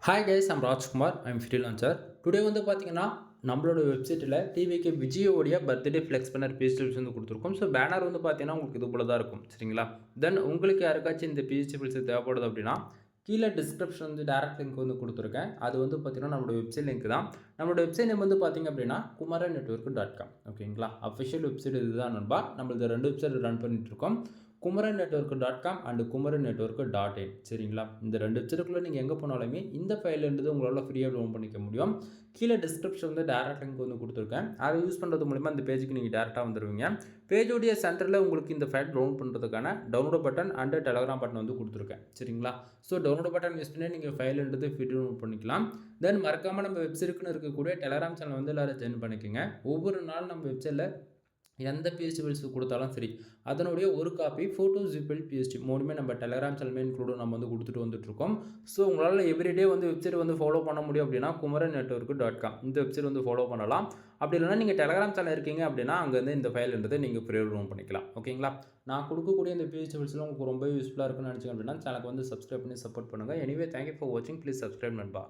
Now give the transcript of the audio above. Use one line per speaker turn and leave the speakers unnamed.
Hi guys, I'm Rajkumar. I'm freelancer. Today வந்து பார்த்தீங்கன்னா நம்மளோட வெப்சைட்டில் டிவிக்கு விஜயோடைய பர்த்டே ஃப்ளெக்ஸ் பண்ணர் பிஹெச்டிபிள்ஸ் வந்து கொடுத்துருக்கோம். ஸோ பேனர் வந்து பார்த்தீங்கன்னா உங்களுக்கு இது போல தான் இருக்கும். சரிங்களா? தென் உங்களுக்கு யாருக்காச்சும் இந்த பிஹெச்டிபிள்ஸ் தேவைப்படுது அப்படின்னா கீழே டிஸ்கிரிப்ஷன் வந்து டேரக்ட் லிங்க் வந்து கொடுத்துருக்கேன். அது வந்து பார்த்தீங்கன்னா நம்மளோட வெப்சைட் லிங்க் தான். நம்மளோட வெப்சைட் நேம் வந்து பார்த்தீங்க அப்படின்னா kumaranetwork.com. ஓகேங்களா? அஃபிஷியல் வெப்சைட் இதுதான் நண்பா. நம்மளது 2 வெப்சைட் ரன் பண்ணிட்டு இருக்கோம். kumaranetwork.com and kumaranetwork.in. சரிங்களா? இந்த 2 வெப்சைட்டுக்குள்ளே நீங்கள் எங்கே போனாலுமே இந்த ஃபைல்ன்றது உங்களால் ஃப்ரீயாக டவுன்லோட் பண்ணிக்க முடியும். கீழே டிஸ்கிரிப்ஷன் வந்து டேரக்ட் லிங்க் வந்து கொடுத்துருக்கேன். அதை யூஸ் பண்ணுறது மூலிமா அந்த பேஜுக்கு நீங்கள் டேரெக்டாக வந்துடுவீங்க. பேஜோடைய சென்டரில் உங்களுக்கு இந்த ஃபைல் டவுன்லோட் பண்ணுறதுக்கான download button and Telegram button வந்து கொடுத்துருக்கேன். சரிங்களா? ஸோ டவுன்லோட் பட்டன் யூஸ் பண்ணி நீங்கள் ஃபைல்ன்றது ஃப்ரீ டவுன்லோட் பண்ணிக்கலாம். தென் மறக்காமல் நம்ம வெப்சைட்டுக்குன்னு இருக்கக்கூடிய டெலகிராம் சேனல் வந்து எல்லாரும் ஜாயின் பண்ணிக்கோங்க. ஒவ்வொரு நாளும் நம்ம வெப்சைட்டில் எந்த பிஹெச்டிபிள்ஸ் கொடுத்தாலும் சரி, அதனுடைய ஒரு காப்பி ஃபோட்டோ ஜிபிள் பிஹெச்டி மூணுமே நம்ம டெலகிராம் சேனல் இன்க்ளூடும் நம்ம வந்து கொடுத்துட்டு வந்துட்டுருக்கோம். ஸோ உங்களால் எவ்ரிடே வந்து வெப்சைட் வந்து ஃபாலோ பண்ண முடியும் அப்படின்னா kumaranetwork.com இந்த வெப்சைட் வந்து ஃபாலோ பண்ணலாம். அப்படி இல்லைனா நீங்கள் டெலகிராம் சேனல் இருக்கீங்க அப்படின்னா அங்கேருந்து இந்த ஃபைல்ன்றதை நீங்கள் ஃப்ரீயாக டவுன்லோட் பண்ணிக்கலாம். ஓகேங்களா? நான் கொடுக்கக்கூடிய இந்த பிஹெச்டிபிள்ஸ்லாம் உங்களுக்கு ரொம்ப யூஸ்ஃபுல்லாக இருக்குன்னு நினச்சிங்க அப்படின்னா சேனலுக்கு வந்து சப்ஸ்கிரைப் பண்ணி சப்போர்ட் பண்ணுங்கள். எனிவே தேங்க்யூ ஃபார் வாட்சிங். ப்ளீஸ் சப்ஸ்கிரைப் நண்பா.